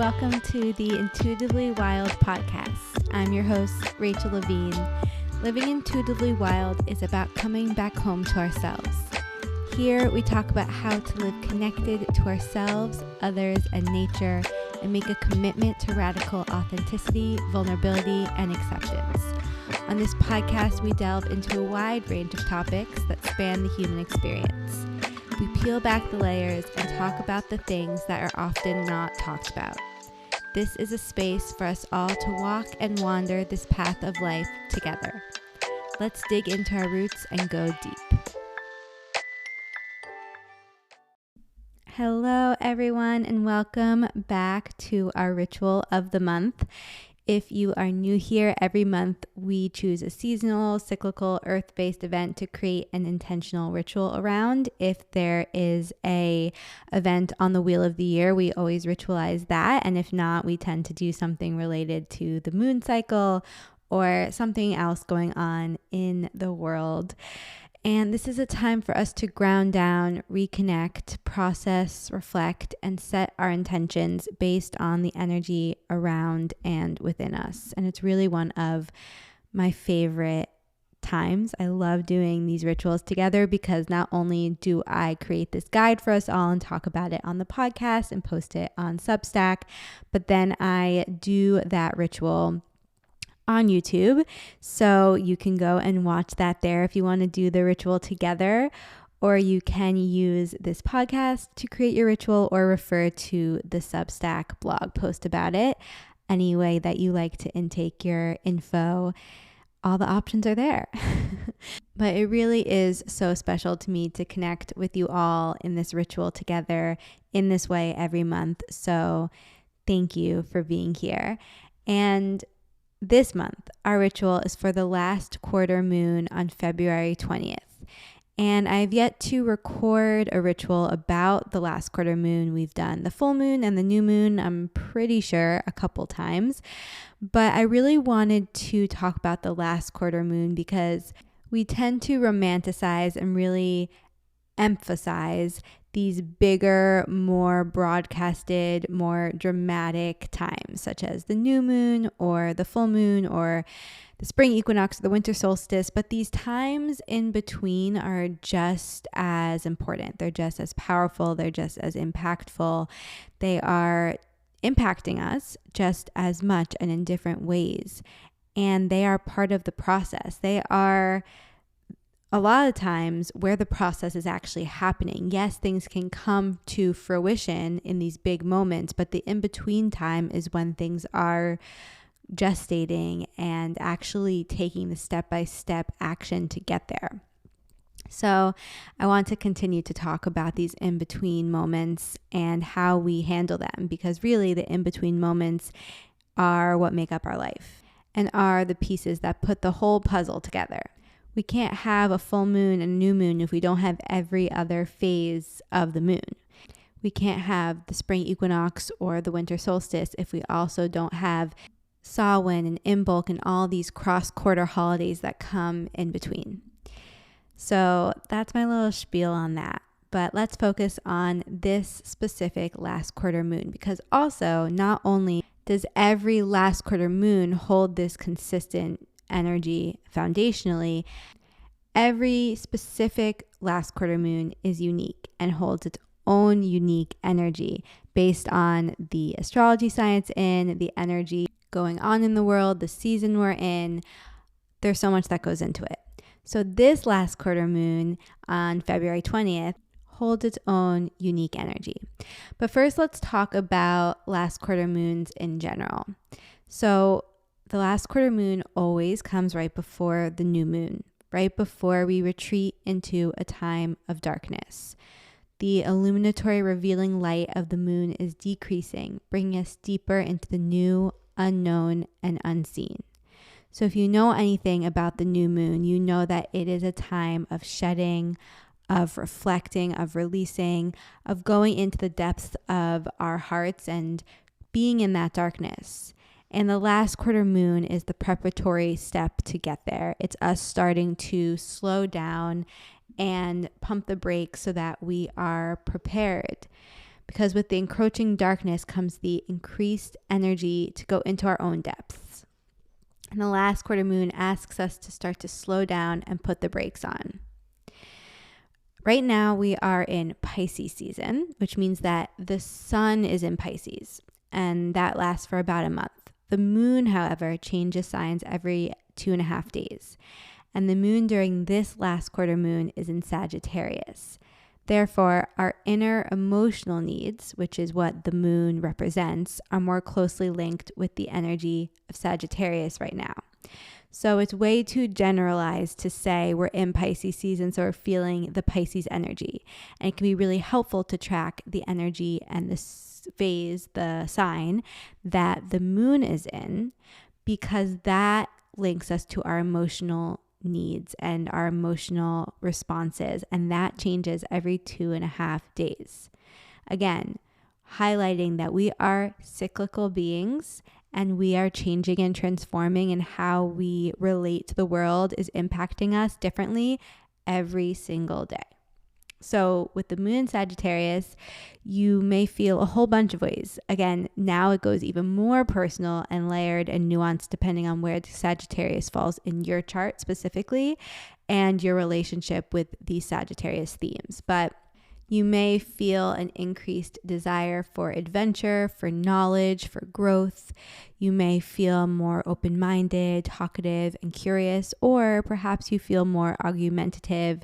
welcome to the Intuitively Wild podcast. I'm your host, Rachel Levine. Living intuitively wild is about coming back home to ourselves. Here, we talk about how to live connected to ourselves, others, and nature, and make a commitment to radical authenticity, vulnerability, and acceptance. On this podcast, we delve into a wide range of topics that span the human experience. We peel back the layers and talk about the things that are often not talked about. This is a space for us all to walk and wander this path of life together. Let's dig into our roots and go deep. Hello, everyone, and welcome back to our ritual of the month. If you are new here, every month we choose a seasonal, cyclical, earth-based event to create an intentional ritual around. If there is an event on the wheel of the year, we always ritualize that. And if not, we tend to do something related to the moon cycle or something else going on in the world. And this is a time for us to ground down, reconnect, process, reflect, and set our intentions based on the energy around and within us. And it's really one of my favorite times. I love doing these rituals together because not only do I create this guide for us all and talk about it on the podcast and post it on Substack, but then I do that ritual on YouTube. So you can go and watch that there if you want to do the ritual together, or you can use this podcast to create your ritual or refer to the Substack blog post about it. Any way that you like to intake your info, all the options are there. But it really is so special to me to connect with you all in this ritual together in this way every month. So thank you for being here. And this month, our ritual is for the last quarter moon on February 20th. And I've yet to record a ritual about the last quarter moon. We've done the full moon and the new moon, I'm pretty sure, a couple times. But I really wanted to talk about the last quarter moon because we tend to romanticize and really emphasize these bigger, more broadcasted, more dramatic times, such as the new moon or the full moon or the spring equinox, the winter solstice. But these times in between are just as important. They're just as powerful. They're just as impactful. They are impacting us just as much and in different ways. And they are part of the process. They are a lot of times where the process is actually happening. Yes, things can come to fruition in these big moments, but the in-between time is when things are gestating and actually taking the step-by-step action to get there. So I want to continue to talk about these in-between moments and how we handle them, because really the in-between moments are what make up our life and are the pieces that put the whole puzzle together. We can't have a full moon and a new moon if we don't have every other phase of the moon. We can't have the spring equinox or the winter solstice if we also don't have Samhain and Imbolc and all these cross-quarter holidays that come in between. So that's my little spiel on that. But let's focus on this specific last quarter moon, because also not only does every last quarter moon hold this consistent energy foundationally, every specific last quarter moon is unique and holds its own unique energy based on the astrology science the energy going on in the world, the season we're in. There's so much that goes into it. So this last quarter moon on February 20th holds its own unique energy. But first, let's talk about last quarter moons in general. So the last quarter moon always comes right before the new moon, right before we retreat into a time of darkness. The illuminatory revealing light of the moon is decreasing, bringing us deeper into the new, unknown, and unseen. So if you know anything about the new moon, you know that it is a time of shedding, of reflecting, of releasing, of going into the depths of our hearts and being in that darkness. And the last quarter moon is the preparatory step to get there. It's us starting to slow down and pump the brakes so that we are prepared. because with the encroaching darkness comes the increased energy to go into our own depths. And the last quarter moon asks us to start to slow down and put the brakes on. Right now we are in Pisces season, which means that the sun is in Pisces, and that lasts for about a month. The moon, however, changes signs every 2.5 days. And the moon during this last quarter moon is in Sagittarius. Therefore, our inner emotional needs, which is what the moon represents, are more closely linked with the energy of Sagittarius right now. So it's way too generalized to say we're in Pisces season, so we're feeling the Pisces energy. And it can be really helpful to track the energy and the phase, the sign that the moon is in, because that links us to our emotional needs and our emotional responses, and that changes every 2.5 days. Again, highlighting that we are cyclical beings and we are changing and transforming, and how we relate to the world is impacting us differently every single day. So with the moon in Sagittarius, you may feel a whole bunch of ways. Again, now it goes even more personal and layered and nuanced depending on where the Sagittarius falls in your chart specifically and your relationship with these Sagittarius themes. But you may feel an increased desire for adventure, for knowledge, for growth. You may feel more open-minded, talkative, and curious, or perhaps you feel more argumentative,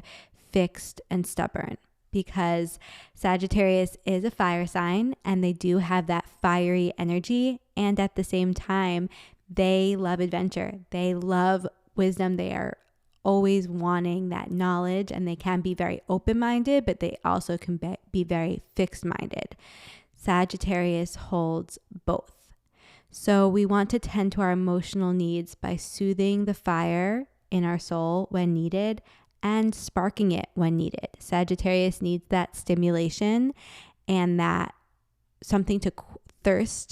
fixed, and stubborn, because Sagittarius is a fire sign and they do have that fiery energy, and at the same time they love adventure, they love wisdom, they are always wanting that knowledge, and they can be very open-minded, but they also can be very fixed-minded. Sagittarius holds both. So we want to tend to our emotional needs by soothing the fire in our soul when needed and sparking it when needed. Sagittarius needs that stimulation and that something to quench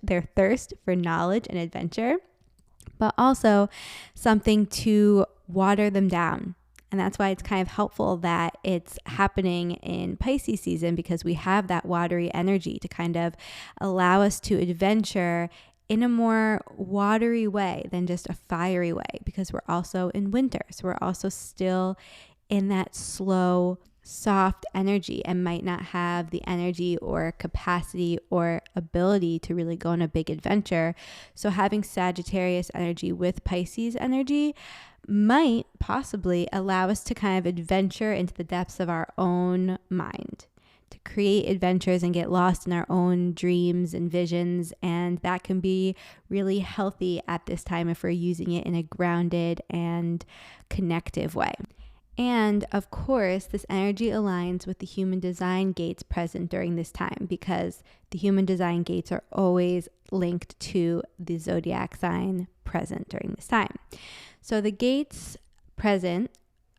their thirst for knowledge and adventure, but also something to water them down. And that's why it's kind of helpful that it's happening in Pisces season, because we have that watery energy to kind of allow us to adventure in a more watery way than just a fiery way, because we're also in winter. So we're also still in that slow, soft energy and might not have the energy or capacity or ability to really go on a big adventure. So having Sagittarius energy with Pisces energy might possibly allow us to kind of adventure into the depths of our own mind, to create adventures and get lost in our own dreams and visions. And that can be really healthy at this time if we're using it in a grounded and connective way. And of course, this energy aligns with the human design gates present during this time, because the human design gates are always linked to the zodiac sign present during this time. So the gates present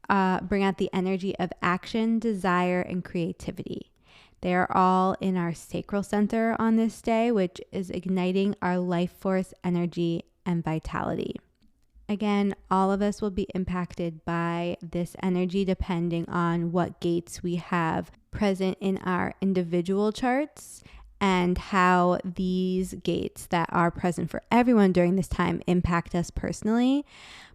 bring out the energy of action, desire, and creativity. They are all in our sacral center on this day, which is igniting our life force, energy, and vitality. Again, all of us will be impacted by this energy depending on what gates we have present in our individual charts and how these gates that are present for everyone during this time impact us personally.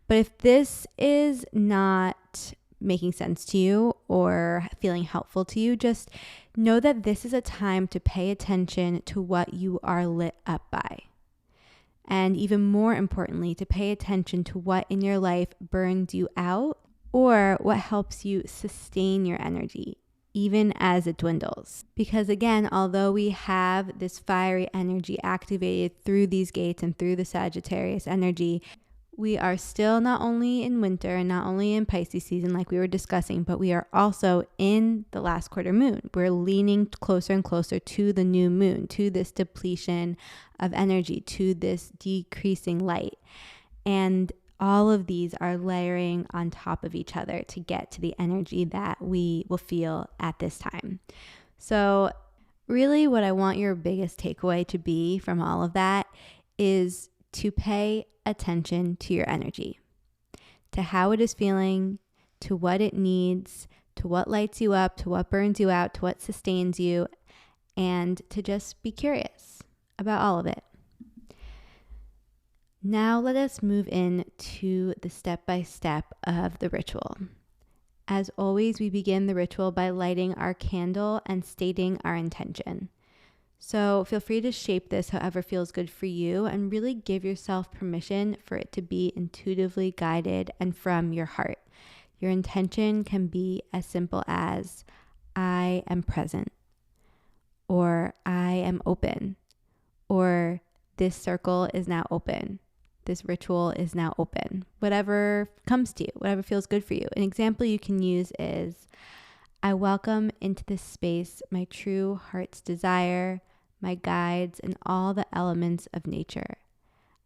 But if this is not making sense to you or feeling helpful to you, just know that this is a time to pay attention to what you are lit up by. And even more importantly, to pay attention to what in your life burns you out or what helps you sustain your energy, even as it dwindles. Because again, although we have this fiery energy activated through these gates and through the Sagittarius energy, we are still not only in winter and not only in Pisces season like we were discussing, but we are also in the last quarter moon. We're leaning closer and closer to the new moon, to this depletion of energy, to this decreasing light. And all of these are layering on top of each other to get to the energy that we will feel at this time. So really what I want your biggest takeaway to be from all of that is to pay attention to your energy, to how it is feeling, to what it needs, to what lights you up, to what burns you out, to what sustains you, and to just be curious about all of it. Now let us move in to the step-by-step of the ritual. As always, we begin the ritual by lighting our candle and stating our intention. So feel free to shape this however feels good for you and really give yourself permission for it to be intuitively guided and from your heart. Your intention can be as simple as, I am present, or I am open, or this circle is now open. This ritual is now open. Whatever comes to you, whatever feels good for you. An example you can use is, I welcome into this space my true heart's desire, my guides, and all the elements of nature.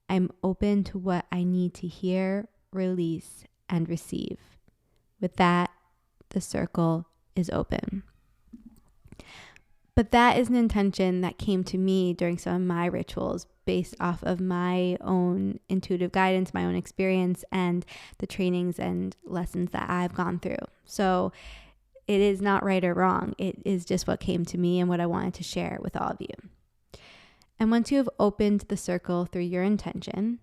I'm open to what I need to hear, release, and receive. With that, the circle is open. But that is an intention that came to me during some of my rituals based off of my own intuitive guidance, my own experience, and the trainings and lessons that I've gone through. So it is not right or wrong. It is just what came to me and what I wanted to share with all of you. And once you have opened the circle through your intention,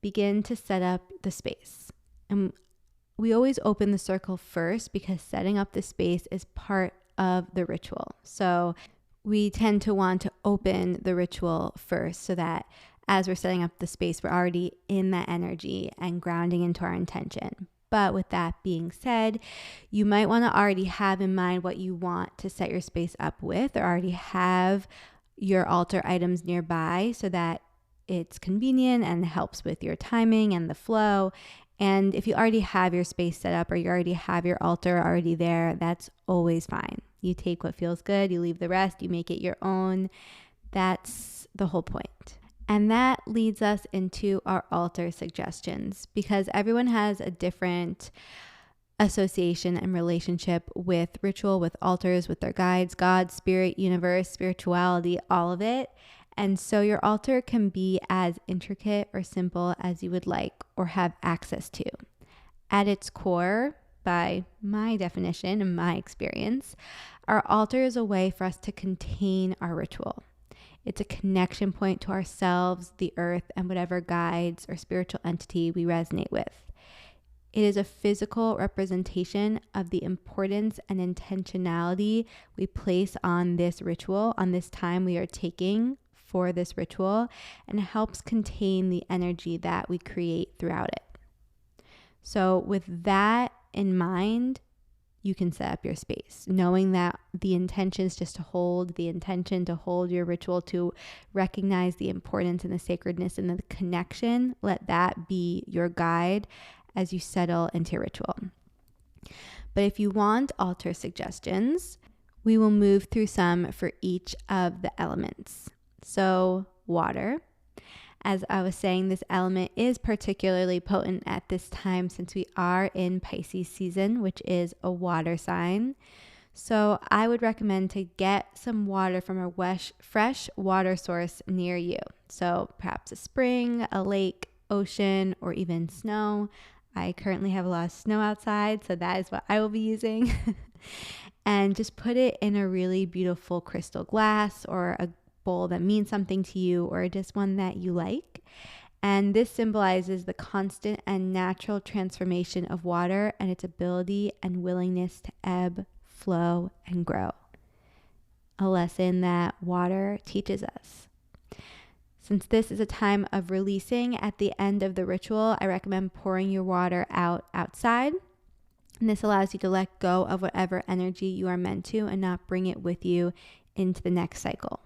begin to set up the space. And we always open the circle first because setting up the space is part of the ritual. So we tend to want to open the ritual first so that as we're setting up the space, we're already in that energy and grounding into our intention. But with that being said, you might want to already have in mind what you want to set your space up with, or already have your altar items nearby so that it's convenient and helps with your timing and the flow. And if you already have your space set up or you already have your altar already there, that's always fine. You take what feels good, you leave the rest, you make it your own. That's the whole point. And that leads us into our altar suggestions, because everyone has a different association and relationship with ritual, with altars, with their guides, God, spirit, universe, spirituality, all of it. And so your altar can be as intricate or simple as you would like or have access to. At its core, by my definition and my experience, our altar is a way for us to contain our ritual. It's a connection point to ourselves, the earth, and whatever guides or spiritual entity we resonate with. It is a physical representation of the importance and intentionality we place on this ritual, on this time we are taking for this ritual, and helps contain the energy that we create throughout it. So with that in mind, you can set up your space, knowing that the intention is just to hold the intention, to hold your ritual, to recognize the importance and the sacredness and the connection. Let that be your guide as you settle into your ritual. But if you want altar suggestions, we will move through some for each of the elements. So water. As I was saying, this element is particularly potent at this time since we are in Pisces season, which is a water sign. So I would recommend to get some water from a fresh water source near you. So perhaps a spring, a lake, ocean, or even snow. I currently have a lot of snow outside, so that is what I will be using. And just put it in a really beautiful crystal glass or a bowl that means something to you, or just one that you like. And this symbolizes the constant and natural transformation of water and its ability and willingness to ebb, flow, and grow. A lesson that water teaches us. Since this is a time of releasing at the end of the ritual, I recommend pouring your water outside. And this allows you to let go of whatever energy you are meant to and not bring it with you into the next cycle.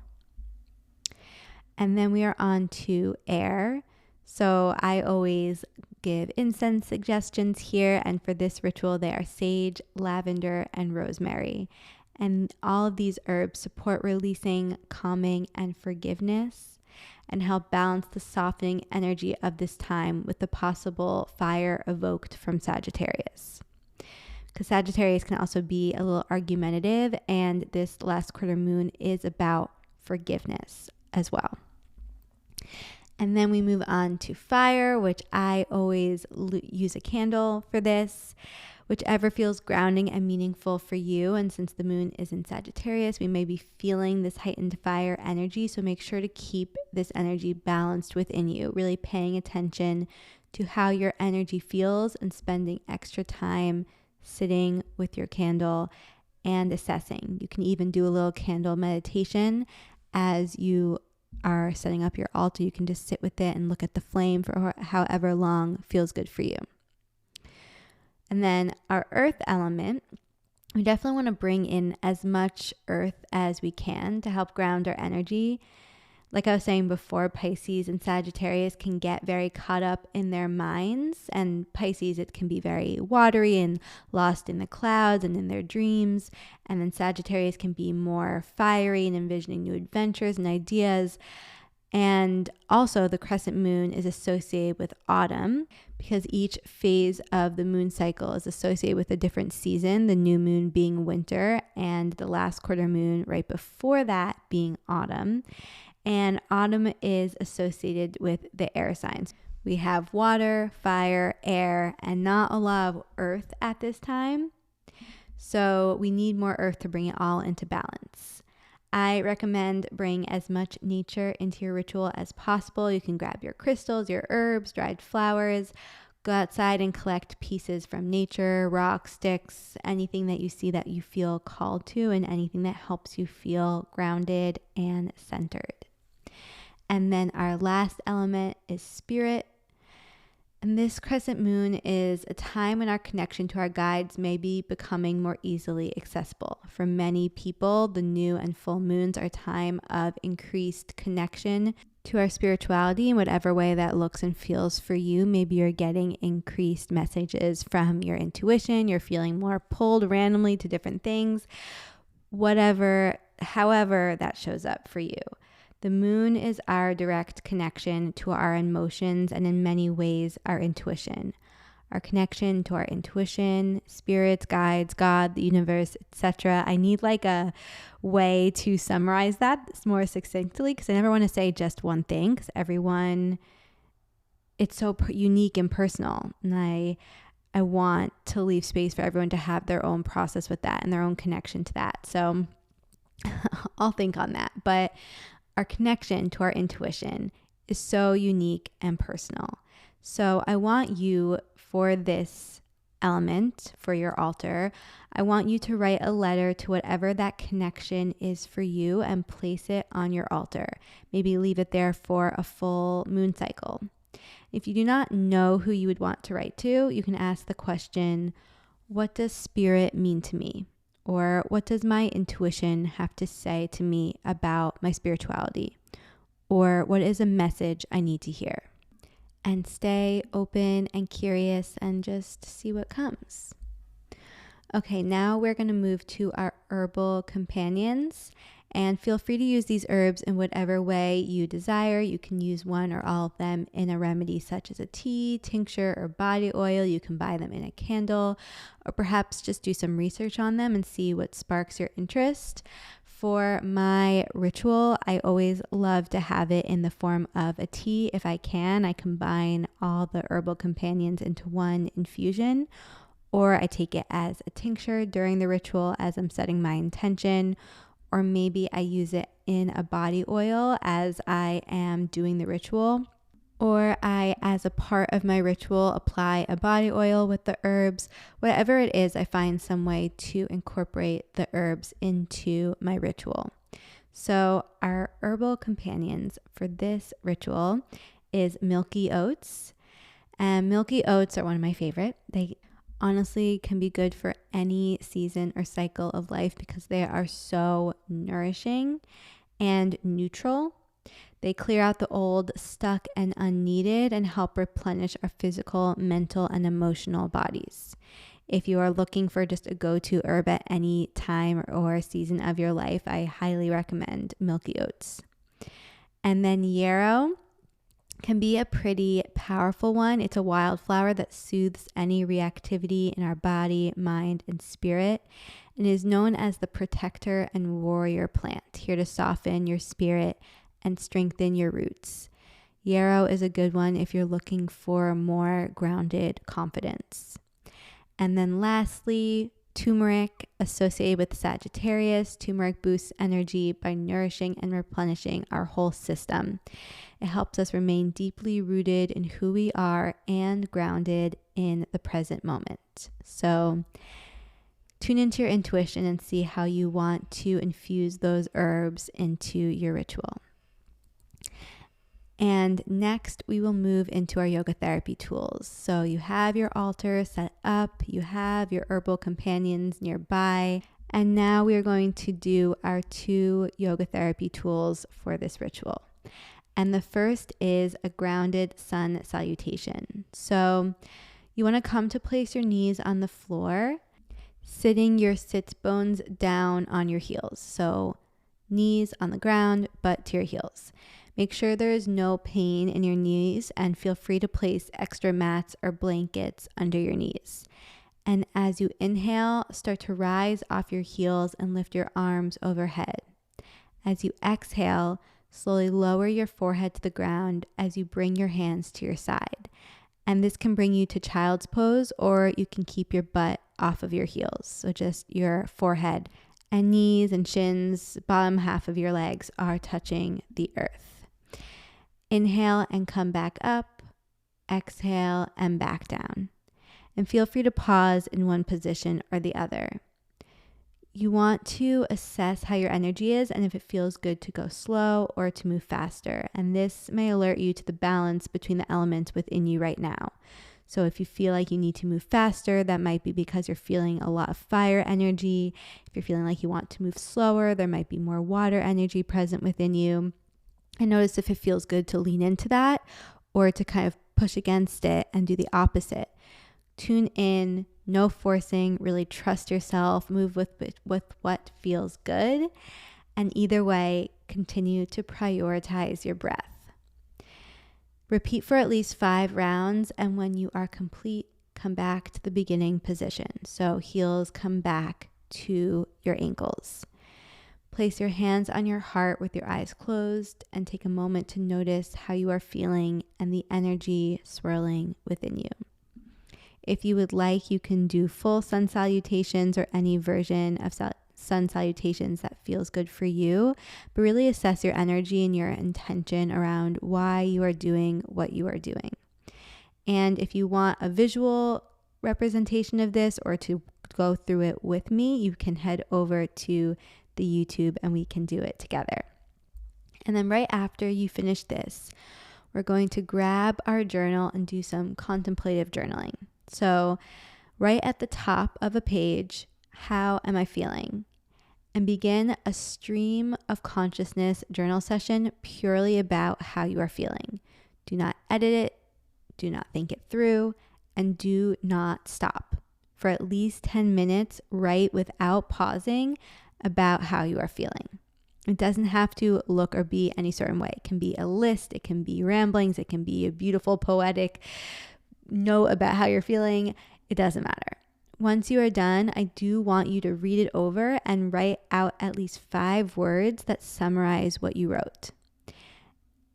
And then we are on to air. So I always give incense suggestions here. And for this ritual, they are sage, lavender, and rosemary. And all of these herbs support releasing, calming, and forgiveness, and help balance the softening energy of this time with the possible fire evoked from Sagittarius. Because Sagittarius can also be a little argumentative, and this last quarter moon is about forgiveness as well. And then we move on to fire, which I always use a candle for this. whichever feels grounding and meaningful for you. And since the moon is in Sagittarius, we may be feeling this heightened fire energy. So make sure to keep this energy balanced within you, really paying attention to how your energy feels and spending extra time sitting with your candle and assessing. You can even do a little candle meditation as you are setting up your altar. You can just sit with it and look at the flame for however long feels good for you. And then our earth element, we definitely want to bring in as much earth as we can to help ground our energy. Like I was saying before, Pisces and Sagittarius can get very caught up in their minds, and Pisces, it can be very watery and lost in the clouds and in their dreams. And then Sagittarius can be more fiery and envisioning new adventures and ideas. And also the crescent moon is associated with autumn because each phase of the moon cycle is associated with a different season, the new moon being winter and the last quarter moon right before that being autumn. And autumn is associated with the air signs. We have water, fire, air, and not a lot of earth at this time. So we need more earth to bring it all into balance. I recommend bring as much nature into your ritual as possible. You can grab your crystals, your herbs, dried flowers, go outside and collect pieces from nature, rocks, sticks, anything that you see that you feel called to, and anything that helps you feel grounded and centered. And then our last element is spirit. And this crescent moon is a time when our connection to our guides may be becoming more easily accessible. For many people, the new and full moons are a time of increased connection to our spirituality in whatever way that looks and feels for you. Maybe you're getting increased messages from your intuition. You're feeling more pulled randomly to different things, however that shows up for you. The moon is our direct connection to our emotions and in many ways our intuition. Our connection to our intuition, spirits, guides, God, the universe, etc. I need like a way to summarize that more succinctly because I never want to say just one thing because everyone, it's so unique and personal. And I want to leave space for everyone to have their own process with that and their own connection to that. So I'll think on that. But our connection to our intuition is so unique and personal. So I want you, for this element, for your altar, I want you to write a letter to whatever that connection is for you and place it on your altar. Maybe leave it there for a full moon cycle. If you do not know who you would want to write to, you can ask the question, what does spirit mean to me? Or what does my intuition have to say to me about my spirituality? Or what is a message I need to hear? And stay open and curious and just see what comes. Okay, now we're going to move to our herbal companions. And feel free to use these herbs in whatever way you desire. You can use one or all of them in a remedy such as a tea, tincture, or body oil. You can buy them in a candle, or perhaps just do some research on them and see what sparks your interest. For my ritual, I always love to have it in the form of a tea. If I can, I combine all the herbal companions into one infusion, or I take it as a tincture during the ritual as I'm setting my intention. Or maybe I use it in a body oil as I am doing the ritual. Or I, as a part of my ritual, apply a body oil with the herbs. Whatever it is, I find some way to incorporate the herbs into my ritual. So our herbal companions for this ritual is milky oats. And milky oats are one of my favorite. They honestly can be good for any season or cycle of life because they are so nourishing and neutral. They clear out the old, stuck, and unneeded and help replenish our physical, mental, and emotional bodies. If you are looking for just a go-to herb at any time or season of your life, I highly recommend milky oats. And then yarrow can be a pretty powerful one. It's a wildflower that soothes any reactivity in our body, mind, and spirit, and is known as the protector and warrior plant, here to soften your spirit and strengthen your roots. Yarrow is a good one if you're looking for more grounded confidence. And then lastly, turmeric, associated with Sagittarius. Turmeric boosts energy by nourishing and replenishing our whole system. It helps us remain deeply rooted in who we are and grounded in the present moment. So tune into your intuition and see how you want to infuse those herbs into your ritual. And next, we will move into our yoga therapy tools. So you have your altar set up, you have your herbal companions nearby, and now we are going to do our 2 yoga therapy tools for this ritual. And the first is a grounded sun salutation. So you want to come to place your knees on the floor, sitting your sits bones down on your heels. So knees on the ground, butt to your heels. Make sure there is no pain in your knees and feel free to place extra mats or blankets under your knees. And as you inhale, start to rise off your heels and lift your arms overhead. As you exhale, slowly lower your forehead to the ground as you bring your hands to your side. And this can bring you to child's pose, or you can keep your butt off of your heels. So just your forehead and knees and shins, bottom half of your legs are touching the earth. Inhale and come back up. Exhale and back down. And feel free to pause in one position or the other. You want to assess how your energy is and if it feels good to go slow or to move faster. And this may alert you to the balance between the elements within you right now. So if you feel like you need to move faster, that might be because you're feeling a lot of fire energy. If you're feeling like you want to move slower, there might be more water energy present within you. And notice if it feels good to lean into that or to kind of push against it and do the opposite. Tune in, no forcing, really trust yourself, move with what feels good. And either way, continue to prioritize your breath. Repeat for at least 5 rounds, and when you are complete, come back to the beginning position. So heels come back to your ankles. Place your hands on your heart with your eyes closed and take a moment to notice how you are feeling and the energy swirling within you. If you would like, you can do full sun salutations or any version of sun salutations that feels good for you, but really assess your energy and your intention around why you are doing what you are doing. And if you want a visual representation of this or to go through it with me, you can head over to the YouTube and we can do it together. And then right after you finish this, we're going to grab our journal and do some contemplative journaling. So right at the top of a page, how am I feeling? And begin a stream of consciousness journal session purely about how you are feeling. Do not edit it, do not think it through, and do not stop. For at least 10 minutes, write without pausing about how you are feeling. It doesn't have to look or be any certain way. It can be a list, it can be ramblings, it can be a beautiful poetic note about how you're feeling. It doesn't matter. Once you are done, I do want you to read it over and write out at least 5 words that summarize what you wrote.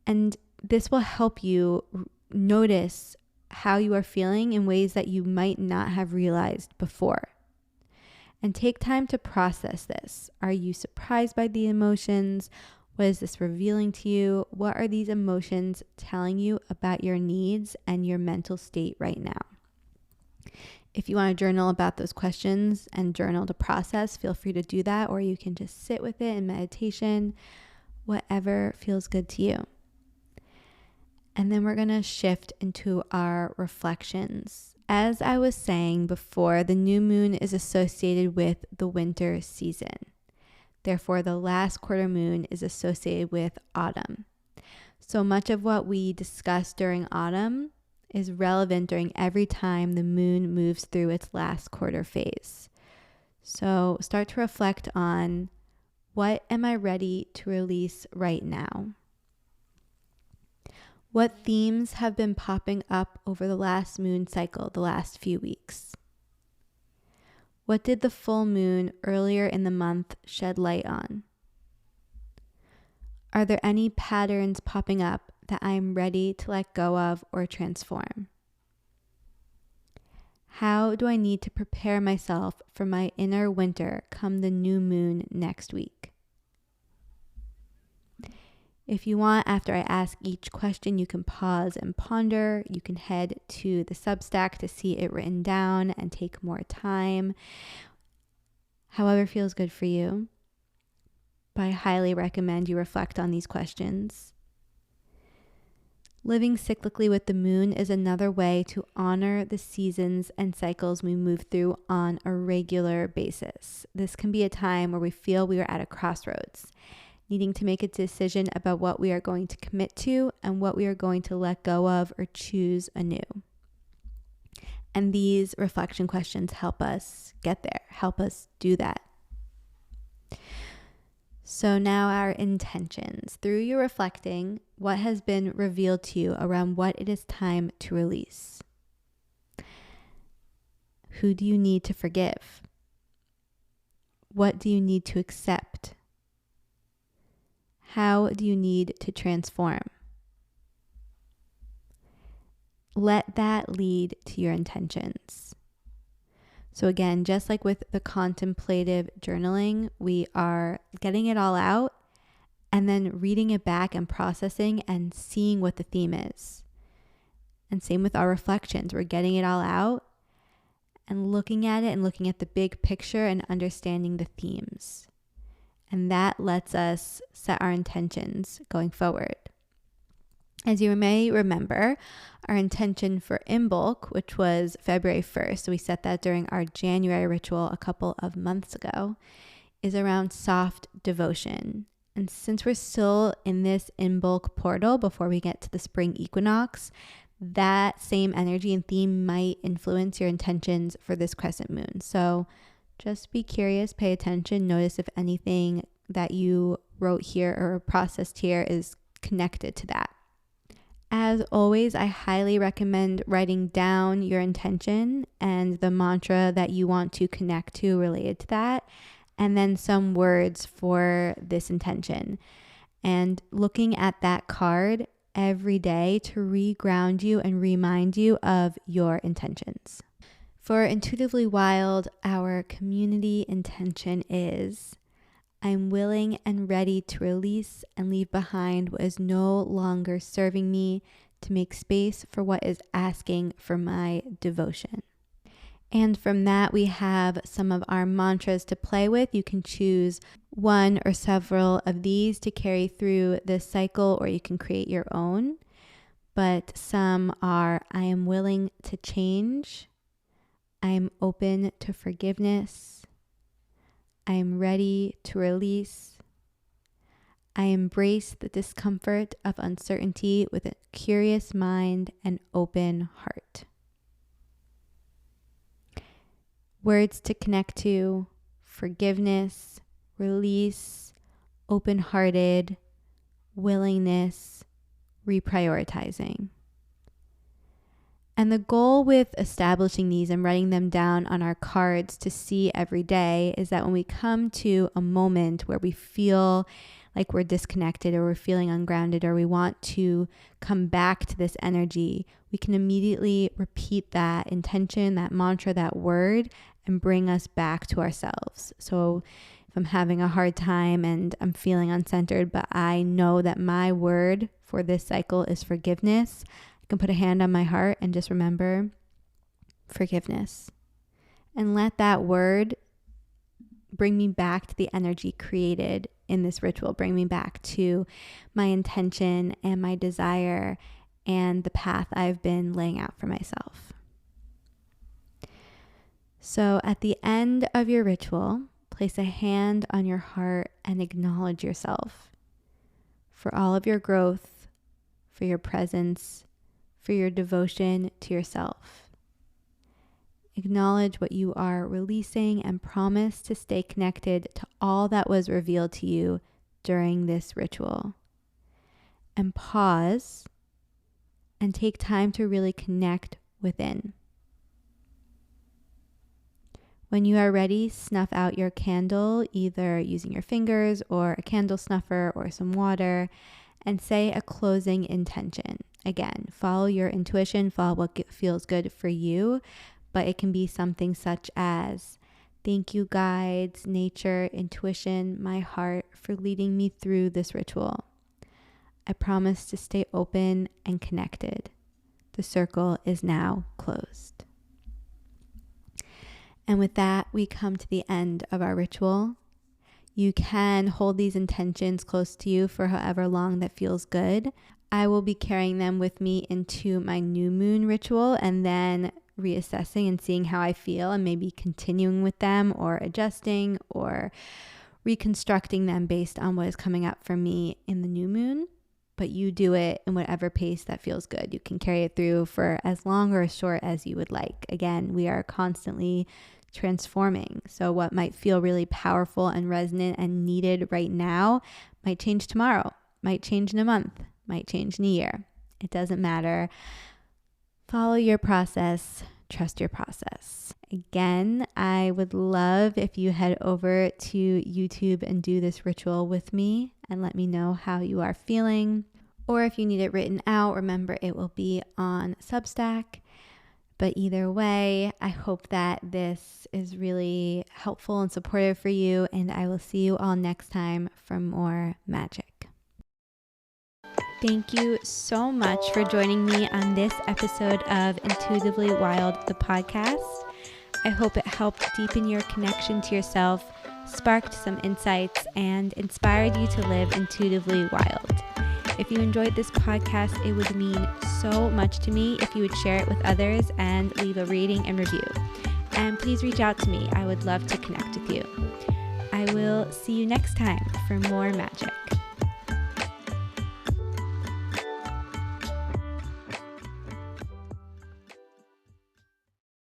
And this will help you notice how you are feeling in ways that you might not have realized before. And take time to process this. Are you surprised by the emotions? What is this revealing to you? What are these emotions telling you about your needs and your mental state right now? If you want to journal about those questions and journal to process, feel free to do that, or you can just sit with it in meditation, whatever feels good to you. And then we're going to shift into our reflections. As I was saying before, the new moon is associated with the winter season. Therefore, the last quarter moon is associated with autumn. So much of what we discuss during autumn is relevant during every time the moon moves through its last quarter phase. So start to reflect on, what am I ready to release right now? What themes have been popping up over the last moon cycle, the last few weeks? What did the full moon earlier in the month shed light on? Are there any patterns popping up that I'm ready to let go of or transform? How do I need to prepare myself for my inner winter come the new moon next week? If you want, after I ask each question, you can pause and ponder. You can head to the substack to see it written down and take more time. However feels good for you. But I highly recommend you reflect on these questions. Living cyclically with the moon is another way to honor the seasons and cycles we move through on a regular basis. This can be a time where we feel we are at a crossroads, needing to make a decision about what we are going to commit to and what we are going to let go of or choose anew. And these reflection questions help us get there, help us do that. So now our intentions. Through your reflecting, what has been revealed to you around what it is time to release? Who do you need to forgive? What do you need to accept? How do you need to transform? Let that lead to your intentions. So again, just like with the contemplative journaling, we are getting it all out and then reading it back and processing and seeing what the theme is. And same with our reflections. We're getting it all out and looking at it and looking at the big picture and understanding the themes. And that lets us set our intentions going forward. As you may remember, our intention for Imbolc, which was February 1st, so we set that during our January ritual a couple of months ago, is around soft devotion. And since we're still in this Imbolc portal before we get to the spring equinox, that same energy and theme might influence your intentions for this crescent moon. So just be curious, pay attention, notice if anything that you wrote here or processed here is connected to that. As always, I highly recommend writing down your intention and the mantra that you want to connect to related to that, and then some words for this intention. And looking at that card every day to re-ground you and remind you of your intentions. For Intuitively Wild, our community intention is: I'm willing and ready to release and leave behind what is no longer serving me, to make space for what is asking for my devotion. And from that, we have some of our mantras to play with. You can choose one or several of these to carry through this cycle, or you can create your own. But some are: I am willing to change. I am open to forgiveness. I am ready to release. I embrace the discomfort of uncertainty with a curious mind and open heart. Words to connect to: forgiveness, release, open-hearted, willingness, reprioritizing. And the goal with establishing these and writing them down on our cards to see every day is that when we come to a moment where we feel like we're disconnected or we're feeling ungrounded or we want to come back to this energy, we can immediately repeat that intention, that mantra, that word, and bring us back to ourselves. So if I'm having a hard time and I'm feeling uncentered, but I know that my word for this cycle is forgiveness, I can put a hand on my heart and just remember forgiveness. And let that word bring me back to the energy created in this ritual, bring me back to my intention and my desire and the path I've been laying out for myself. So at the end of your ritual, place a hand on your heart and acknowledge yourself for all of your growth, for your presence, for your devotion to yourself. Acknowledge what you are releasing and promise to stay connected to all that was revealed to you during this ritual. And pause and take time to really connect within. When you are ready, snuff out your candle, either using your fingers or a candle snuffer or some water, and say a closing intention. Again, follow your intuition, follow what feels good for you, but it can be something such as, thank you, guides, nature, intuition, my heart, for leading me through this ritual. I promise to stay open and connected. The circle is now closed. And with that, we come to the end of our ritual. You can hold these intentions close to you for however long that feels good. I will be carrying them with me into my new moon ritual and then reassessing and seeing how I feel and maybe continuing with them or adjusting or reconstructing them based on what is coming up for me in the new moon. But you do it in whatever pace that feels good. You can carry it through for as long or as short as you would like. Again, we are constantly transforming. So what might feel really powerful and resonant and needed right now might change tomorrow, might change in a month, might change in a year. It doesn't matter. Follow your process, trust your process. Again, I would love if you head over to YouTube and do this ritual with me and let me know how you are feeling. Or if you need it written out, remember it will be on Substack. But either way, I hope that this is really helpful and supportive for you, and I will see you all next time for more magic. Thank you so much for joining me on this episode of Intuitively Wild, the podcast. I hope it helped deepen your connection to yourself, sparked some insights, and inspired you to live intuitively wild. If you enjoyed this podcast, it would mean so much to me if you would share it with others and leave a rating and review. And please reach out to me. I would love to connect with you. I will see you next time for more magic.